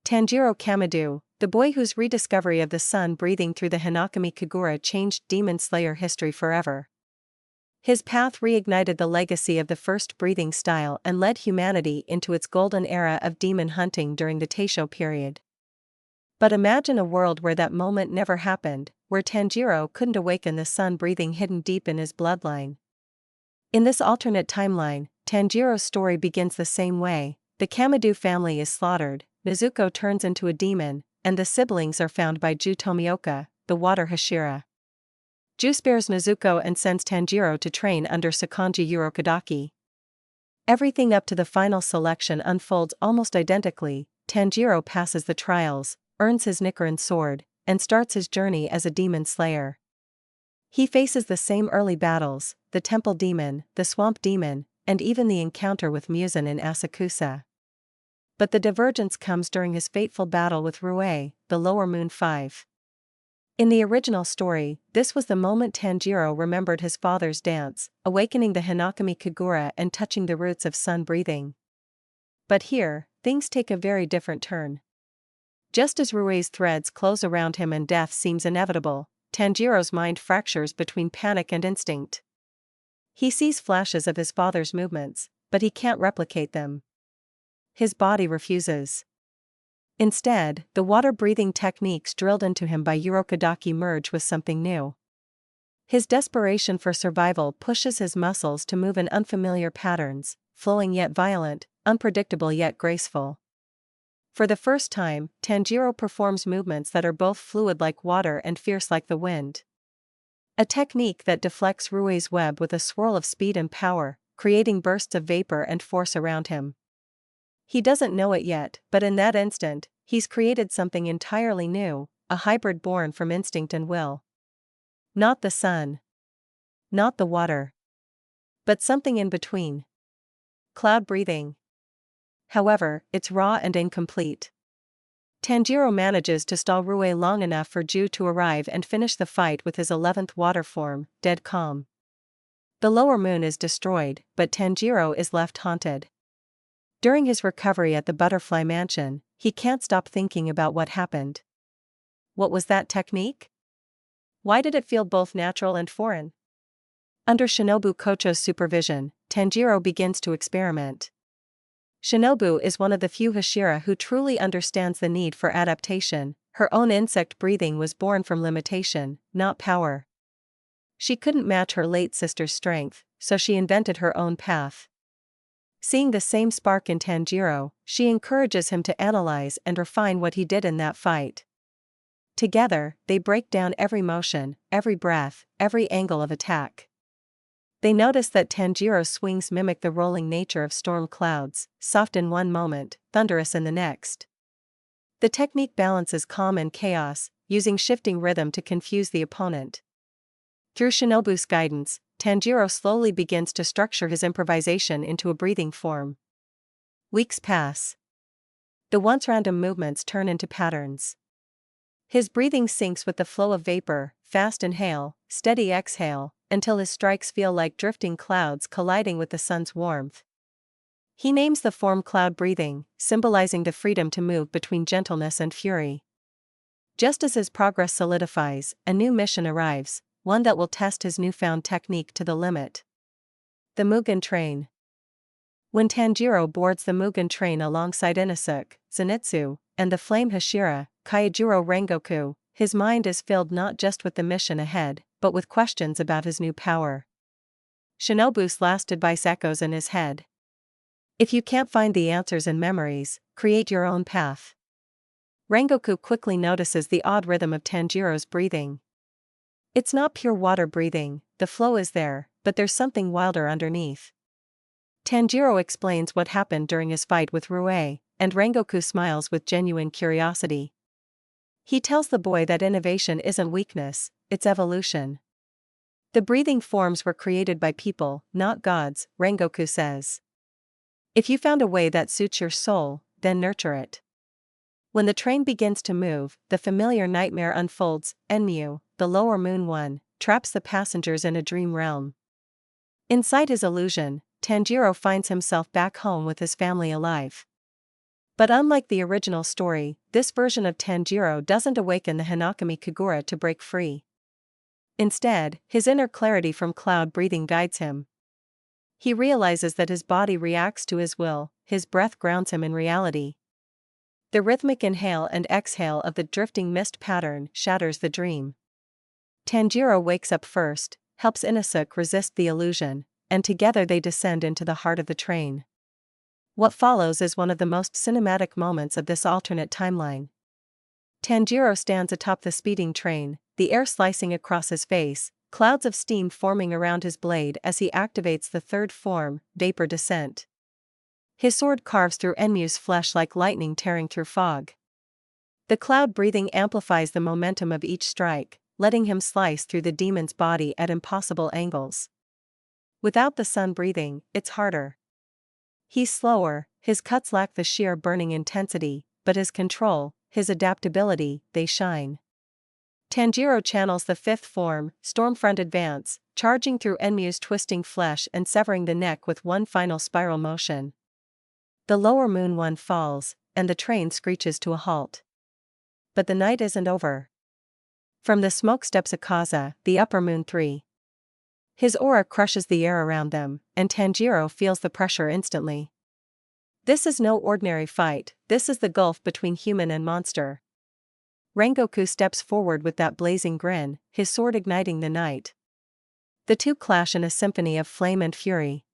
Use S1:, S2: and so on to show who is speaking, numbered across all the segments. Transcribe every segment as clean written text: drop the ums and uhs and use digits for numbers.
S1: Tanjiro Kamado, the boy whose rediscovery of the sun breathing through the Hinokami Kagura changed Demon Slayer history forever. His path reignited the legacy of the first breathing style and led humanity into its golden era of demon hunting during the Taisho period. But imagine a world where that moment never happened, where Tanjiro couldn't awaken the sun breathing hidden deep in his bloodline. In this alternate timeline, Tanjiro's story begins the same way. The Kamado family is slaughtered, Nezuko turns into a demon, and the siblings are found by Ju Tomioka, the water Hashira. Ju spares Nezuko and sends Tanjiro to train under Sakonji Urokodaki. Everything up to the final selection unfolds almost identically. Tanjiro passes the trials, earns his Nichiren sword, and starts his journey as a demon slayer. He faces the same early battles, the temple demon, the swamp demon, and even the encounter with Muzan in Asakusa. But the divergence comes during his fateful battle with Rue, the Lower Moon 5. In the original story, this was the moment Tanjiro remembered his father's dance, awakening the Hinokami Kagura and touching the roots of sun breathing. But here, things take a very different turn. Just as Rue's threads close around him and death seems inevitable, Tanjiro's mind fractures between panic and instinct. He sees flashes of his father's movements, but he can't replicate them. His body refuses. Instead, the water-breathing techniques drilled into him by Urokodaki merge with something new. His desperation for survival pushes his muscles to move in unfamiliar patterns, flowing yet violent, unpredictable yet graceful. For the first time, Tanjiro performs movements that are both fluid like water and fierce like the wind. A technique that deflects Rue's web with a swirl of speed and power, creating bursts of vapor and force around him. He doesn't know it yet, but in that instant, he's created something entirely new, a hybrid born from instinct and will. Not the sun. Not the water. But something in between. Cloud breathing. However, it's raw and incomplete. Tanjiro manages to stall Rue long enough for Ju to arrive and finish the fight with his 11th water form, Dead Calm. The lower moon is destroyed, but Tanjiro is left haunted. During his recovery at the Butterfly Mansion, he can't stop thinking about what happened. What was that technique? Why did it feel both natural and foreign? Under Shinobu Kocho's supervision, Tanjiro begins to experiment. Shinobu is one of the few Hashira who truly understands the need for adaptation. Her own insect breathing was born from limitation, not power. She couldn't match her late sister's strength, so she invented her own path. Seeing the same spark in Tanjiro, she encourages him to analyze and refine what he did in that fight. Together, they break down every motion, every breath, every angle of attack. They notice that Tanjiro's swings mimic the rolling nature of storm clouds, soft in one moment, thunderous in the next. The technique balances calm and chaos, using shifting rhythm to confuse the opponent. Through Shinobu's guidance, Tanjiro slowly begins to structure his improvisation into a breathing form. Weeks pass. The once random movements turn into patterns. His breathing syncs with the flow of vapor, fast inhale, steady exhale, until his strikes feel like drifting clouds colliding with the sun's warmth. He names the form cloud breathing, symbolizing the freedom to move between gentleness and fury. Just as his progress solidifies, a new mission arrives, one that will test his newfound technique to the limit. The Mugen train. When Tanjiro boards the Mugen train alongside Inosuke, Zenitsu, and the Flame Hashira, Kaijuro Rengoku, his mind is filled not just with the mission ahead, but with questions about his new power. Shinobu's last advice echoes in his head. If you can't find the answers in memories, create your own path. Rengoku quickly notices the odd rhythm of Tanjiro's breathing. It's not pure water breathing, the flow is there, but there's something wilder underneath. Tanjiro explains what happened during his fight with Rue, and Rengoku smiles with genuine curiosity. He tells the boy that innovation isn't weakness, it's evolution. The breathing forms were created by people, not gods, Rengoku says. If you found a way that suits your soul, then nurture it. When the train begins to move, the familiar nightmare unfolds. Enmu, the lower moon one, traps the passengers in a dream realm. Inside his illusion, Tanjiro finds himself back home with his family alive. But unlike the original story, this version of Tanjiro doesn't awaken the Hinokami Kagura to break free. Instead, his inner clarity from cloud breathing guides him. He realizes that his body reacts to his will, his breath grounds him in reality. The rhythmic inhale and exhale of the drifting mist pattern shatters the dream. Tanjiro wakes up first, helps Inosuke resist the illusion, and together they descend into the heart of the train. What follows is one of the most cinematic moments of this alternate timeline. Tanjiro stands atop the speeding train, the air slicing across his face, clouds of steam forming around his blade as he activates the third form, vapor descent. His sword carves through Enmu's flesh like lightning tearing through fog. The cloud breathing amplifies the momentum of each strike, letting him slice through the demon's body at impossible angles. Without the sun breathing, it's harder. He's slower, his cuts lack the sheer burning intensity, but his control, his adaptability, they shine. Tanjiro channels the fifth form, Stormfront Advance, charging through Enmu's twisting flesh and severing the neck with one final spiral motion. The lower moon one falls, and the train screeches to a halt. But the night isn't over. From the smoke steps Akaza, the upper moon 3. His aura crushes the air around them, and Tanjiro feels the pressure instantly. This is no ordinary fight, this is the gulf between human and monster. Rengoku steps forward with that blazing grin, his sword igniting the night. The two clash in a symphony of flame and fury.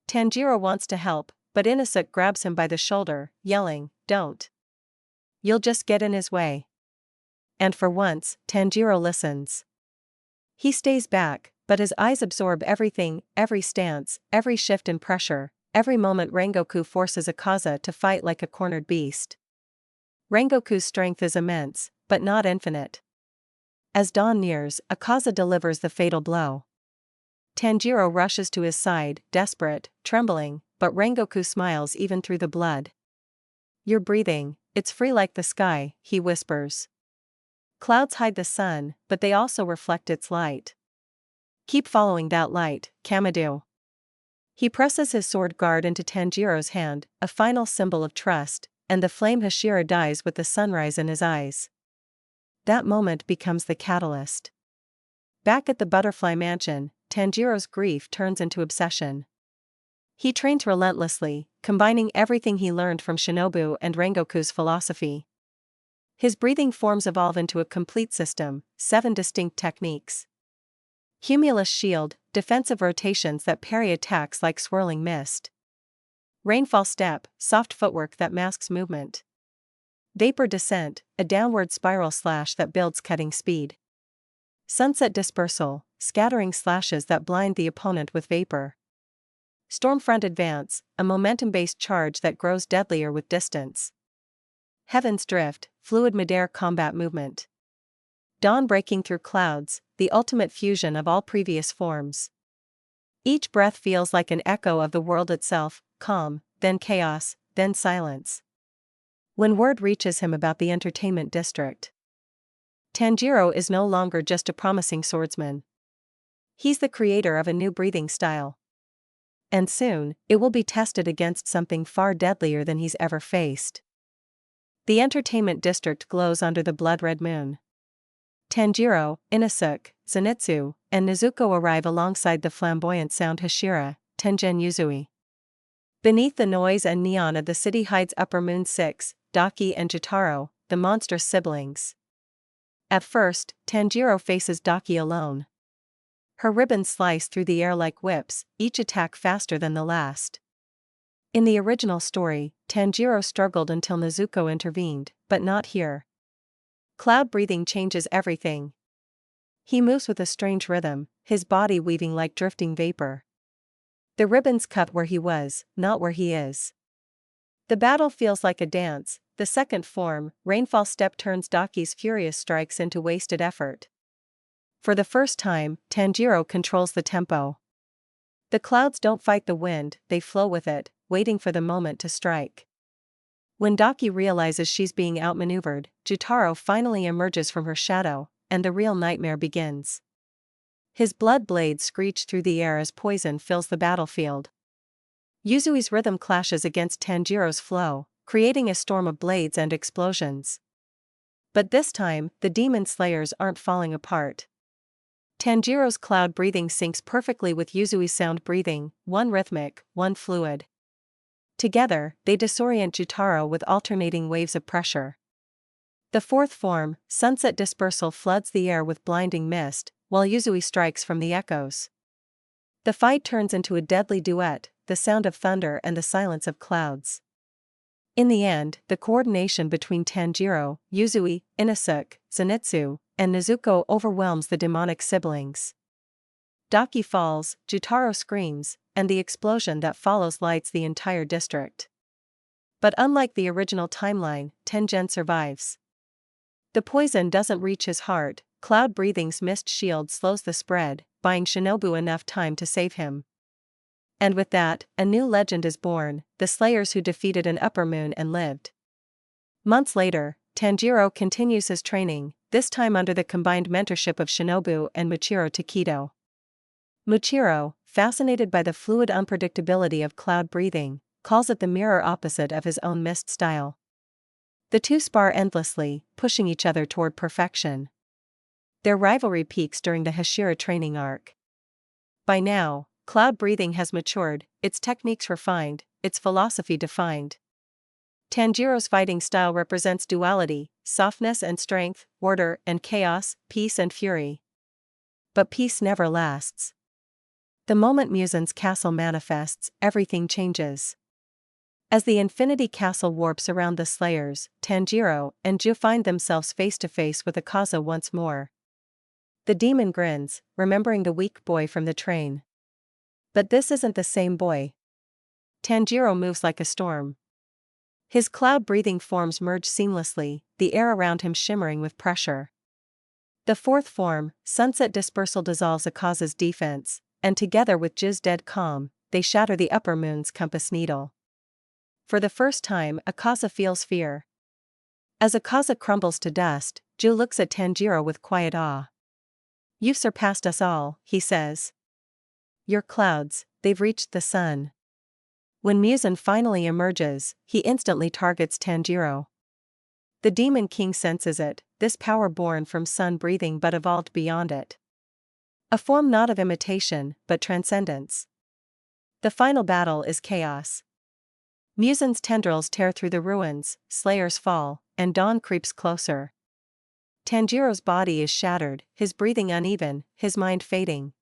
S1: Tanjiro wants to help, but Inosuke grabs him by the shoulder, yelling, "Don't. You'll just get in his way." And for once, Tanjiro listens. He stays back, but his eyes absorb everything, every stance, every shift in pressure, every moment Rengoku forces Akaza to fight like a cornered beast. Rengoku's strength is immense, but not infinite. As dawn nears, Akaza delivers the fatal blow. Tanjiro rushes to his side, desperate, trembling, but Rengoku smiles even through the blood. "You're breathing, it's free like the sky," he whispers. "Clouds hide the sun, but they also reflect its light. Keep following that light, Kamado." He presses his sword guard into Tanjiro's hand, a final symbol of trust, and the flame Hashira dies with the sunrise in his eyes. That moment becomes the catalyst. Back at the Butterfly Mansion, Tanjiro's grief turns into obsession. He trains relentlessly, combining everything he learned from Shinobu and Rengoku's philosophy. His breathing forms evolve into a complete system, 7 distinct techniques. Cumulus shield, defensive rotations that parry attacks like swirling mist. Rainfall step, soft footwork that masks movement. Vapor descent, a downward spiral slash that builds cutting speed. Sunset dispersal, scattering slashes that blind the opponent with vapor. Stormfront advance, a momentum-based charge that grows deadlier with distance. Heaven's drift, fluid midair combat movement. Dawn breaking through clouds, the ultimate fusion of all previous forms. Each breath feels like an echo of the world itself, calm, then chaos, then silence. When word reaches him about the entertainment district, Tanjiro is no longer just a promising swordsman. He's the creator of a new breathing style. And soon, it will be tested against something far deadlier than he's ever faced. The entertainment district glows under the blood-red moon. Tanjiro, Inosuke, Zenitsu, and Nezuko arrive alongside the flamboyant sound Hashira, Tengen Yuzui. Beneath the noise and neon of the city hides Upper Moon 6, Daki and Jotaro, the monstrous siblings. At first, Tanjiro faces Daki alone. Her ribbons slice through the air like whips, each attack faster than the last. In the original story, Tanjiro struggled until Nezuko intervened, but not here. Cloud breathing changes everything. He moves with a strange rhythm, his body weaving like drifting vapor. The ribbons cut where he was, not where he is. The battle feels like a dance. The second form, Rainfall Step, turns Daki's furious strikes into wasted effort. For the first time, Tanjiro controls the tempo. The clouds don't fight the wind, they flow with it, waiting for the moment to strike. When Daki realizes she's being outmaneuvered, Jotaro finally emerges from her shadow, and the real nightmare begins. His blood blades screech through the air as poison fills the battlefield. Yuzui's rhythm clashes against Tanjiro's flow, creating a storm of blades and explosions. But this time, the demon slayers aren't falling apart. Tanjiro's cloud breathing syncs perfectly with Yuzui's sound breathing, one rhythmic, one fluid. Together, they disorient Jutaro with alternating waves of pressure. The fourth form, sunset dispersal, floods the air with blinding mist, while Yuzui strikes from the echoes. The fight turns into a deadly duet, the sound of thunder and the silence of clouds. In the end, the coordination between Tanjiro, Yuzui, Inosuke, Zenitsu, and Nezuko overwhelms the demonic siblings. Daki falls, Jutaro screams, and the explosion that follows lights the entire district. But unlike the original timeline, Tengen survives. The poison doesn't reach his heart, Cloud Breathing's mist shield slows the spread, buying Shinobu enough time to save him. And with that, a new legend is born, the Slayers who defeated an upper moon and lived. Months later, Tanjiro continues his training, this time under the combined mentorship of Shinobu and Muchiro Takedo. Muchiro, fascinated by the fluid unpredictability of cloud breathing, calls it the mirror opposite of his own mist style. The two spar endlessly, pushing each other toward perfection. Their rivalry peaks during the Hashira training arc. By now, cloud breathing has matured, its techniques refined, its philosophy defined. Tanjiro's fighting style represents duality, softness and strength, order and chaos, peace and fury. But peace never lasts. The moment Muzan's castle manifests, everything changes. As the Infinity Castle warps around the Slayers, Tanjiro and Ju find themselves face to face with Akaza once more. The demon grins, remembering the weak boy from the train. But this isn't the same boy. Tanjiro moves like a storm. His cloud-breathing forms merge seamlessly, the air around him shimmering with pressure. The fourth form, sunset dispersal, dissolves Akaza's defense, and together with Ju's dead calm, they shatter the upper moon's compass needle. For the first time, Akaza feels fear. As Akaza crumbles to dust, Ju looks at Tanjiro with quiet awe. "You've surpassed us all," he says. "Your clouds, they've reached the sun." When Muzan finally emerges, he instantly targets Tanjiro. The Demon King senses it, this power born from sun breathing but evolved beyond it. A form not of imitation, but transcendence. The final battle is chaos. Muzan's tendrils tear through the ruins, Slayers fall, and dawn creeps closer. Tanjiro's body is shattered, his breathing uneven, his mind fading.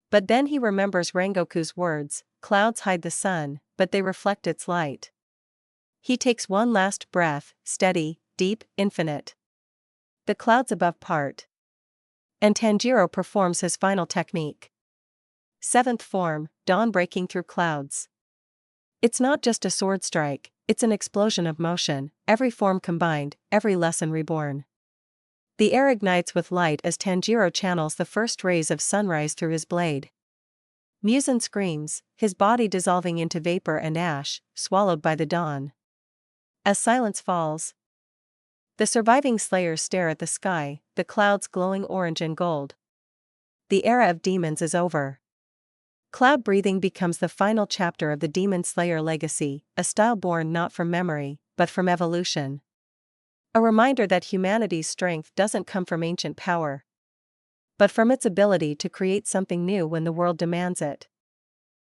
S1: But then he remembers Rengoku's words, "Clouds hide the sun, but they reflect its light." He takes one last breath, steady, deep, infinite. The clouds above part. And Tanjiro performs his final technique. Seventh form, dawn breaking through clouds. It's not just a sword strike, it's an explosion of motion, every form combined, every lesson reborn. The air ignites with light as Tanjiro channels the first rays of sunrise through his blade. Muzan screams, his body dissolving into vapor and ash, swallowed by the dawn. As silence falls, the surviving Slayers stare at the sky, the clouds glowing orange and gold. The era of demons is over. Cloud breathing becomes the final chapter of the Demon Slayer legacy, a style born not from memory, but from evolution. A reminder that humanity's strength doesn't come from ancient power, but from its ability to create something new when the world demands it.